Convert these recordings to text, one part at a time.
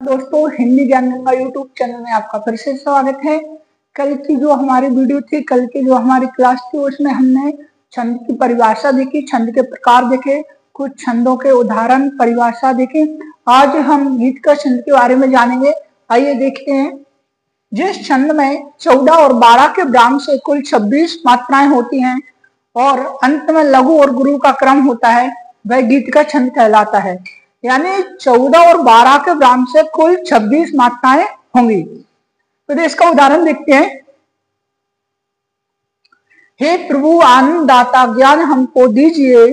दोस्तों, हिंदी ज्ञान Ganga YouTube channel में आपका फिर से स्वागत है। कल की जो हमारी वीडियो थी, कल की जो हमारी क्लास थी, उसमें हमने छंद की परिभाषा देखी, छंद के प्रकार देखे, कुछ छंदों के उदाहरण, परिभाषा देखी। आज हम गीत का छंद के बारे में जानेंगे। आइए देखते हैं। जिस छंद में 14 और 12 के ब्राह्म से कुल 26 मात्राएं होती हैं और अंत में लघु और गुरु का क्रम होता है, वह गीत का छंद कहलाता है। यानी 14 और 12 के ब्राह्म से कुल 26 मात्राएं होंगी। तो इसका उदाहरण देखते हैं। हे प्रभु आनंददाता, ज्ञान हमको दीजिए,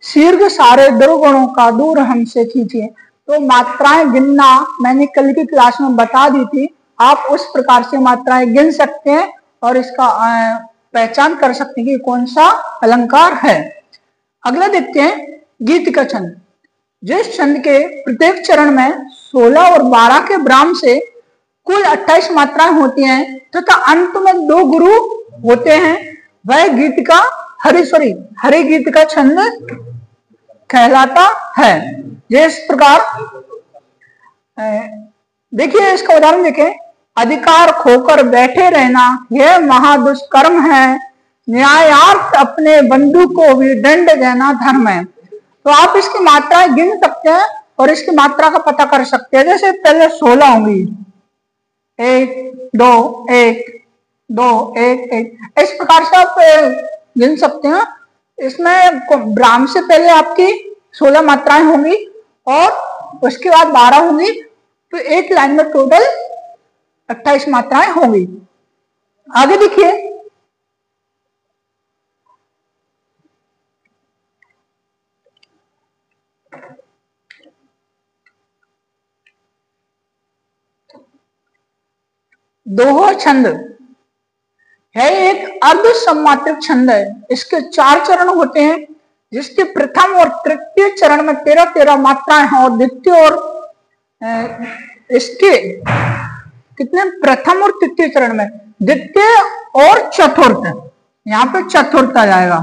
शीर्घ सारे दुर्गुणों का दूर हमसे कीजिए। तो मात्राएं गिनना मैंने कल की क्लास में बता दी थी। आप उस प्रकार से मात्राएं गिन सकते हैं और इसका पहचान कर सकते हैं कि कौन सा अलंकार है। अगला देखते हैं गीत का छंद। जिस छंद के प्रत्येक चरण में 16 और 12 के ब्राह्म से कुल 28 मात्राएं होती हैं तथा अंत में 2 गुरु होते हैं, वह गीत का हरि गीत का छंद कहलाता है। जिस प्रकार देखिए, इसका उदाहरण देखें। अधिकार खोकर बैठे रहना यह महादुष्कर्म है, न्यायार्थ अपने बंधु को भी दंड देना धर्म है। तो आप इसकी मात्राएं गिन सकते हैं और इसकी मात्रा का पता कर सकते हैं। जैसे पहले 16 होंगी, 1 2 1 2 1 1, इस प्रकार से आप गिन सकते हैं। इसमें ब्राह्म से पहले आपकी 16 मात्राएं होंगी और उसके बाद 12 होंगी, तो एक लाइन में टोटल 28 मात्राएं होंगी। आगे देखिए। दोहा छंद है एक अर्ध सम्मात्रक छंद है। इसके 4 चरण होते हैं, जिसके प्रथम और तृतीय चरण में 13-13 मात्राएं हैं और द्वितीय और इसके कितने प्रथम और तृतीय चरण में द्वितीय और चतुर्थ, यहाँ पे चतुर्थ आ जाएगा।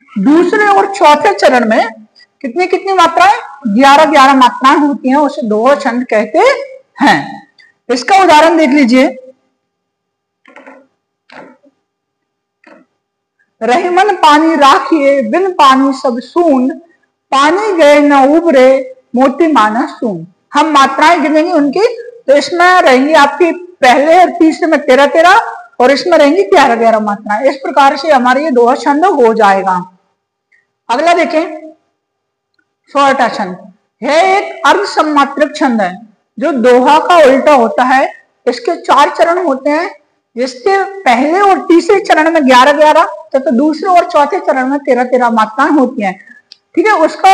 दूसरे और चौथे चरण में कितनी मात्राएं 11-11 मात्राएं होती हैं, उसे दोहा छंद कहते हैं। इसका उदाहरण देख लीजिए। रहीमन पानी राखिए, बिन पानी सब सून, पानी गए न उबरे, मोती माना सून। हम मात्राएं गिनेंगे उनकी, तो इसमें रहेंगी आपकी पहले और तीसरे में 13-13 और इसमें रहेंगी 11-11 मात्राएं। इस प्रकार से हमारे ये दोहा छंद हो जाएगा। अगला देखें, सोरठा छंद है एक अर्ध सम्मात्रक छंद है, जो दोहा का उल्टा होता है। इसके 4 चरण होते हैं, जिसके पहले और तीसरे चरण में 11-11 तथा दूसरे और चौथे चरण में 13-13 मात्राएं होती हैं। ठीक है, उसका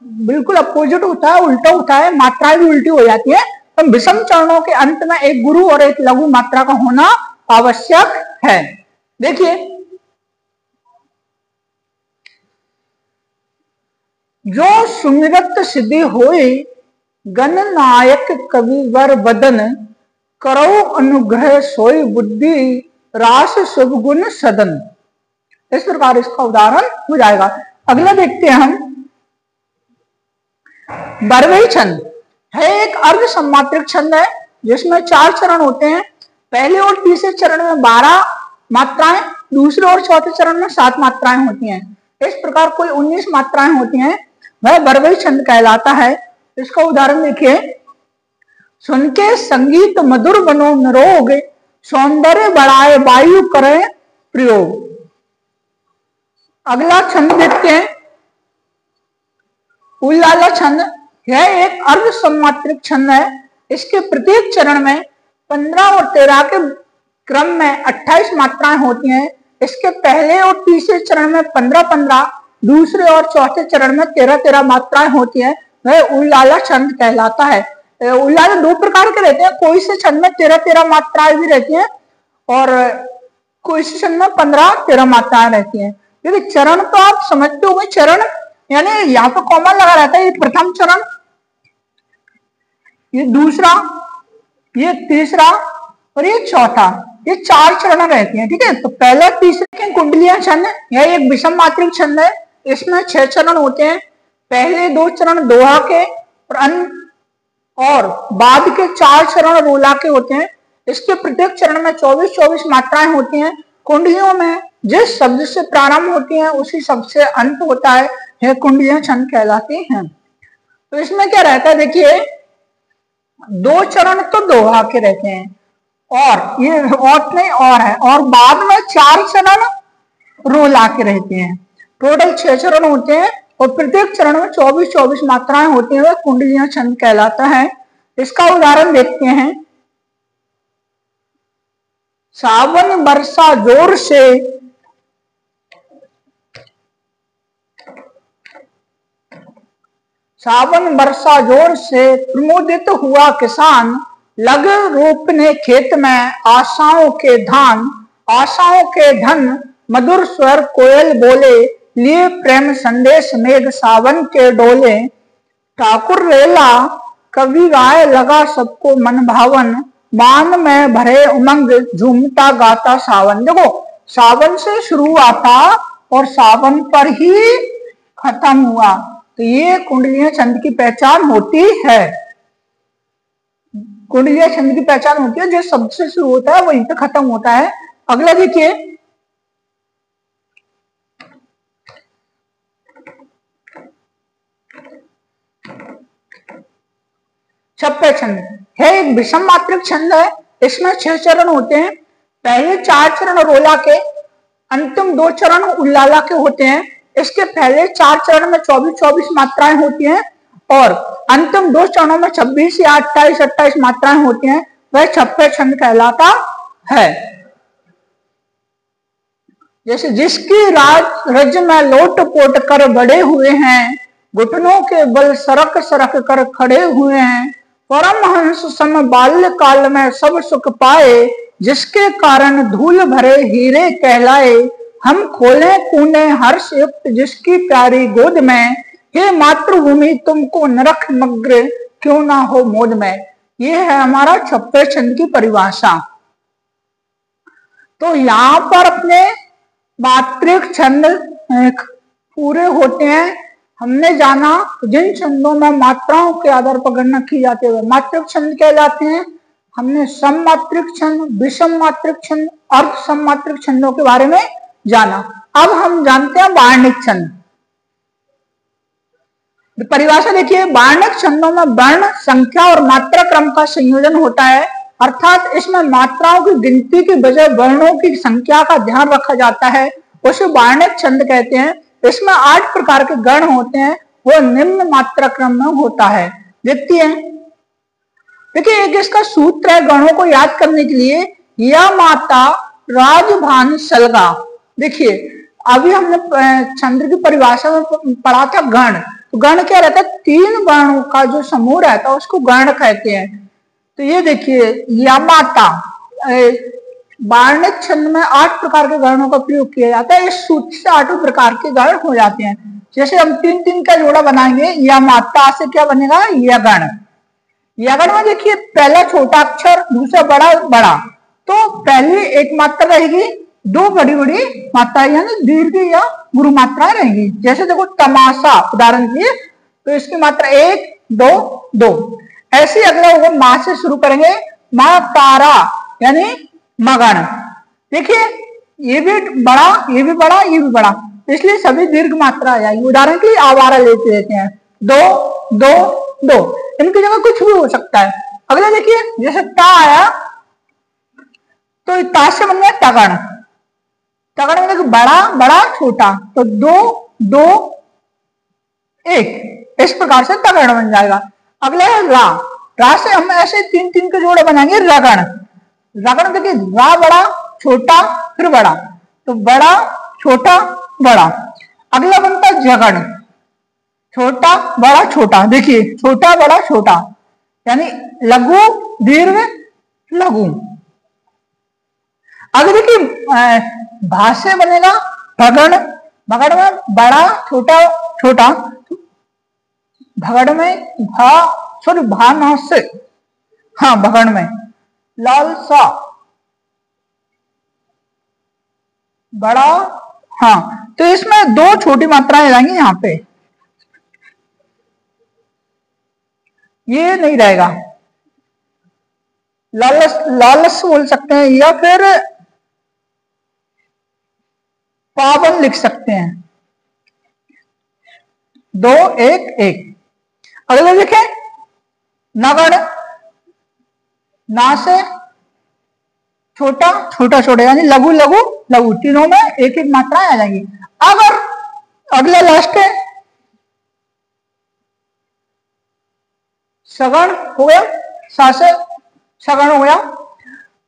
बिल्कुल अपोजिट होता है, उल्टा होता है, मात्राएं भी उल्टी हो जाती है। तो विषम चरणों के अंत में एक गुरु और एक लघु मात्रा का होना आवश्यक है। देखिए, जो सुमिरत सिद्धि होए, गणनायक कविवर वदन, करो अनुग्रह सोई बुद्धि, रास शुभ गुण सदन। इस प्रकार इसका उदाहरण हो जाएगा। अगला देखते हैं हम। बरवई छंद है एक अर्ध सम्मात्रक छंद है, जिसमें 4 चरण होते हैं। पहले और तीसरे चरण में 12 मात्राएं, दूसरे और चौथे चरण में 7 मात्राएं होती हैं। इस प्रकार कुल 19 मात्राएं होती हैं, वह बरवई छंद कहलाता है। इसका उदाहरण देखिए। सुन के संगीत मधुर बनो निरोग, सौंदर्य बढ़ाए वायु करे प्रयोग। अगला छंद देखते हैं। उल्लाला छंद यह एक अर्ध सम्मात्रक छंद है। इसके प्रत्येक चरण में 15 और 13 के क्रम में 28 मात्राएं होती हैं। इसके पहले और तीसरे चरण में 15-15, दूसरे और चौथे चरण में 13-13 मात्राएं होती हैं, वह उल्लाला छंद कहलाता है। उल्लाला 2 प्रकार के रहते हैं, कोई से छंद में 13-13 मात्राएं भी रहती हैं और कोई से छंद में 15-13 मात्राएं रहती हैं। देखिए, चरण तो आप समझते हो, चरण यानी यहाँ पे कॉमा लगा रहता है। ये प्रथम चरण, ये दूसरा, ये तीसरा और ये चौथा, ये 4 चरण रहती हैं। ठीक है, तो पहला तीसरे कुंडलियां छंद, यह एक विषम मात्रिक छंद है। इसमें 6 चरण होते हैं। पहले 2 चरण दोहा के और और बाद के 4 चरण रोला के होते हैं। इसके प्रत्येक चरण में 24-24 मात्राएं होती हैं। कुंडलियों में जिस शब्द से प्रारंभ होती हैं उसी शब्द से अंत होता है, यह कुंडलियां छंद कहलाती हैं। तो इसमें क्या रहता है, देखिए 2 चरण तो दोहा के रहते हैं, और ये और नहीं और है, और बाद में 4 चरण रोला के रहते हैं। टोटल 6 चरण होते हैं और प्रत्येक चरण में 24-24 मात्राएं होती हैं, वह कुंडलियां छंद कहलाता है। इसका उदाहरण देखते हैं। सावन बरसा जोर से, सावन बरसा जोर से प्रमोदित हुआ किसान, लग रोपने खेत में आशाओं के धान, आशाओं के धन मधुर स्वर कोयल बोले, लिए प्रेम संदेश मेघ सावन के डोले। ठाकुर रेला कवि गाय लगा सबको मन भावन, मान में भरे उमंग झूमता गाता सावन। देखो सावन से शुरू हुआ था और सावन पर ही खत्म हुआ, तो ये कुंडलियां छंद की पहचान होती है। कुंडलियां छंद की पहचान होती है, जो शब्द से शुरू होता है वहीं पे खत्म होता है। अगला देखिए, छप्पे छंद है, एक विषम मात्रिक छंद है। इसमें 6 चरण होते हैं। पहले 4 चरण रोला के, अंतिम 2 चरण उल्लाला के होते हैं। इसके पहले 4 चरण में 24-24 मात्राएं होती हैं और अंतिम 2 चरणों में 26 या 28-28 मात्राएं होती हैं, वह छप्पे छंद कहलाता है। जैसे जिसकी राज रज में लोट पोट कर बड़े हुए हैं, घुटनों के बल सरक सरक कर खड़े हुए हैं, परमहंस सम बाल्य काल में सब सुख पाए, जिसके कारण धूल भरे हीरे कहलाए, हम खोले कूने हर्ष युक्त जिसकी प्यारी गोद में, हे मातृभूमि तुमको नरक मग्र क्यों ना हो मोद में। ये है हमारा छप्पे छंद की परिभाषा। तो यहाँ पर अपने मात्रिक छंद पूरे होते हैं। हमने जाना जिन छंदों में मात्राओं के आधार पर गणना की जाती है मात्रिक छंद कहलाते हैं। हमने सम मात्रिक छंद, विषम मात्रिक छंद, अर्ध सम मात्रिक छंदों के बारे में जाना। अब हम जानते हैं वार्णिक छंद। परिभाषा देखिए, वार्णिक छंदों में वर्ण, संख्या और मात्रा क्रम का संयोजन होता है, अर्थात इसमें मात्राओं की गिनती के बजाय वर्णों की संख्या का ध्यान रखा जाता है, उसे वार्णिक छंद कहते हैं। इसमें 8 प्रकार के गण होते हैं, वो निम्न मात्रा क्रम में होता है। देखते हैं, देखिए एक इसका सूत्र है गणों को याद करने के लिए, या माता राजभान सलगा। देखिए अभी हमने छंद की परिभाषा में पढ़ा था गण, तो गण क्या रहता है, 3 वर्णों का जो समूह रहता है उसको गण कहते हैं। तो ये देखिए या माता, वार्णिक छंद में 8 प्रकार के गणों का प्रयोग किया जाता है। इस सूत्र से 8 प्रकार के गण हो जाते हैं। जैसे हम 3-3 का जोड़ा बनाएंगे, या माता से क्या बनेगा, यगण। यगण में देखिए पहला छोटा अक्षर, दूसरा बड़ा बड़ा, तो पहली एक मात्रा रहेगी, 2 बड़ी बड़ी मात्राएं यानी दीर्घ या गुरु मात्राएं रहेगी। जैसे देखो तमाशा उदाहरण दिए, तो इसकी मात्रा 1 2 2। ऐसे अगला होगा, मां से शुरू करेंगे, मां तारा यानी मगन। देखिए ये भी बड़ा, ये भी बड़ा, ये भी बड़ा, इसलिए सभी दीर्घ मात्रा आ जाएगी। उदाहरण के लिए आवारा लेते रहते हैं, 2 2 2, इनकी जगह कुछ भी हो सकता है। अगला देखिए जैसे ता आया, तो ता से बन गया तगड़। तगड़ में देखो बड़ा बड़ा छोटा, तो 2 2 1, इस प्रकार से तगड़ बन जाएगा। अगला है रा। रा से हम ऐसे 3-3 के जोड़े बनाएंगे, रगड़। रगड़ देखिए रा बड़ा छोटा फिर बड़ा, तो बड़ा छोटा बड़ा। अगला बनता है जगड़, छोटा बड़ा छोटा। देखिए छोटा बड़ा छोटा यानी लघु दीर्घ लघु। अगर देखिए भा से बनेगा भगड़। भगड़ में बड़ा छोटा छोटा, भगड़ में भा सॉरी भा ना से, हाँ भगड़ में लालसा बड़ा, हाँ तो इसमें 2 छोटी मात्राएं जाएंगी यहाँ पे। ये नहीं रहेगा, लालस बोल सकते हैं, या फिर पावन लिख सकते हैं। 2 1 1। अगले देखें, नगण, ना से छोटा छोटा छोटा, यानी लघु लघु लघु, तीनों में एक एक मात्राएं आ जाएंगी। अगर अगला लास्ट है सगण हो गया, सा से सगण हो गया,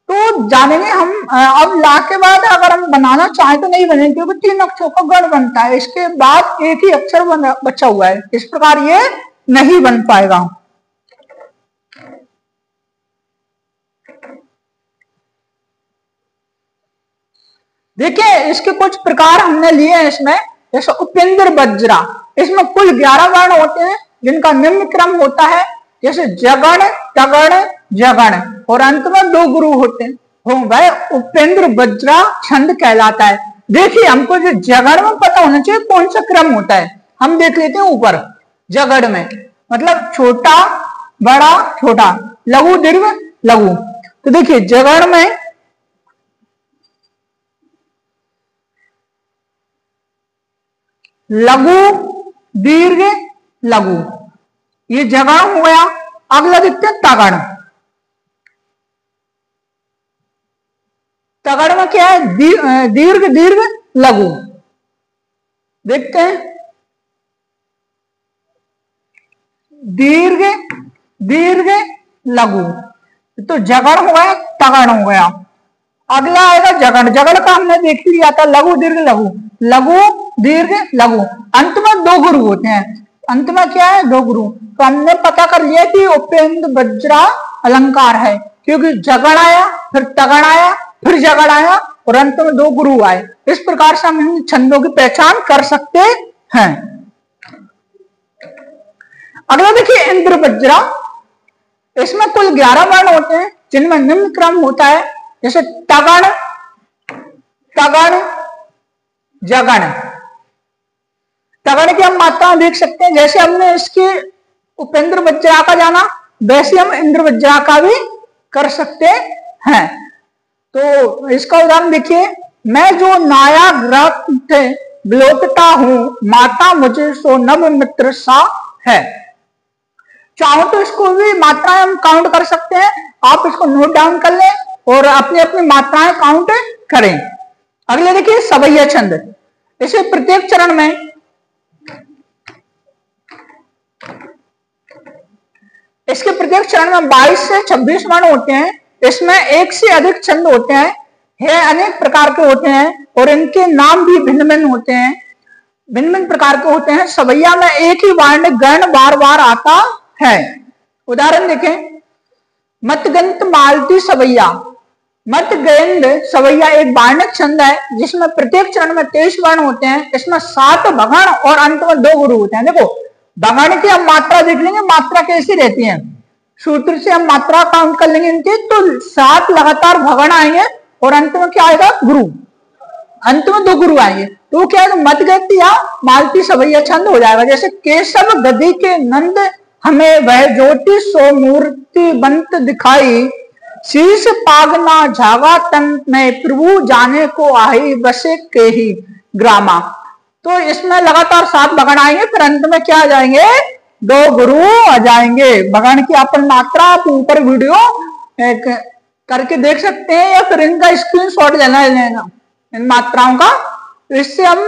तो जानेंगे हम। अब ला के बाद अगर हम बनाना चाहें तो नहीं बनेंगे, क्योंकि 3 अक्षरों का गण बनता है, इसके बाद एक ही अक्षर बचा हुआ है, इस प्रकार ये नहीं बन पाएगा। देखिए इसके कुछ प्रकार हमने लिए हैं इसमें, जैसे उपेंद्र वज्रा, इसमें कुल 11 वर्ण होते हैं जिनका निम्न क्रम होता है, जैसे जगण, तगण, जगण, और अंत में 2 गुरु होते हैं, वह उपेंद्र वज्रा छंद कहलाता है। देखिए हमको जो जगण में पता होना चाहिए कौन सा क्रम होता है, हम देख लेते हैं ऊपर। जगण में मतलब छोटा बड़ा छोटा, लघु दीर्घ लघु। तो देखिए जगण में लघु दीर्घ लघु, ये जगण हो गया। अगला देखते हैं तगण। तगड़ में क्या है, दीर्घ दीर्घ लघु। देखते हैं दीर्घ दीर्घ लघु, तो जगड़ हो गया, तगड़ हो गया। अगला आएगा जगड़। जगड़ का हमने देख लिया था, लघु दीर्घ लघु, लघु दीर्घ लघु, अंत में 2 गुरु होते हैं। अंत में क्या है, 2 गुरु। तो हमने पता कर लिया कि उपेंद्र वज्रा अलंकार है, क्योंकि जगड़ आया, फिर तगड़ आया, फिर जगड़ आया, और अंत में 2 गुरु आए। इस प्रकार से हम छंदों की पहचान कर सकते हैं। अगला देखिए इंद्र वज्रा। इसमें कुल 11 वर्ण होते हैं जिनमें निम्न क्रम होता है, जैसे तगण, तगण, जगण। तगण की हम मात्रा देख सकते हैं, जैसे हमने इसके उपेंद्र वज्रा का जाना, वैसे हम इंद्र वज्रा का भी कर सकते हैं। तो इसका उदाहरण देखिए, मैं जो नाया ग्रह विलोकता हूं, माता मुझे सो नव मित्र सा है। चाहो तो इसको भी मात्राएं हम काउंट कर सकते हैं, आप इसको नोट डाउन कर लें और अपनी अपनी मात्राएं काउंट करें। अगले देखिए सवैया छंद। इसे प्रत्येक चरण में इसके प्रत्येक चरण में 22 से 26 वर्ण होते हैं। इसमें 1 से अधिक छंद होते हैं, अनेक प्रकार के होते हैं, और इनके नाम भी भिन्न भिन्न होते हैं, भिन्न भिन्न प्रकार के होते हैं। सवैया में एक ही वर्ण गण बार बार आता है। उदाहरण देखें, मतगंत मालती सवैया। मतगेंद सवैया एक वार्णिक छंद है जिसमें प्रत्येक चरण में 23 वर्ण होते हैं। इसमें 7 भगण और अंत में 2 गुरु होते हैं। देखो भगण की हम मात्रा देख लेंगे, मात्रा कैसी रहती है, सूत्र से हम मात्रा काउंट कर लेंगे इनकी, तो 7 लगातार भगण आएंगे और अंत में क्या आएगा, गुरु। अंत में 2 गुरु आएंगे, तो क्या है, मतगंत या मालती सवैया छंद हो जाएगा। जैसे केशव गदी के नंद हमें वह ज्योति सो मूर्ति बंत दिखाई, शीश पागना झागा तन में प्रभु जाने को आई बसे के ही ग्रामा। तो इसमें लगातार 7 भगण आएंगे, फिर अंत में क्या आ जाएंगे, 2 गुरु आ जाएंगे। भगण की अपन मात्रा आप ऊपर वीडियो करके देख सकते हैं, या फिर इनका स्क्रीनशॉट लेना इन मात्राओं का, इससे हम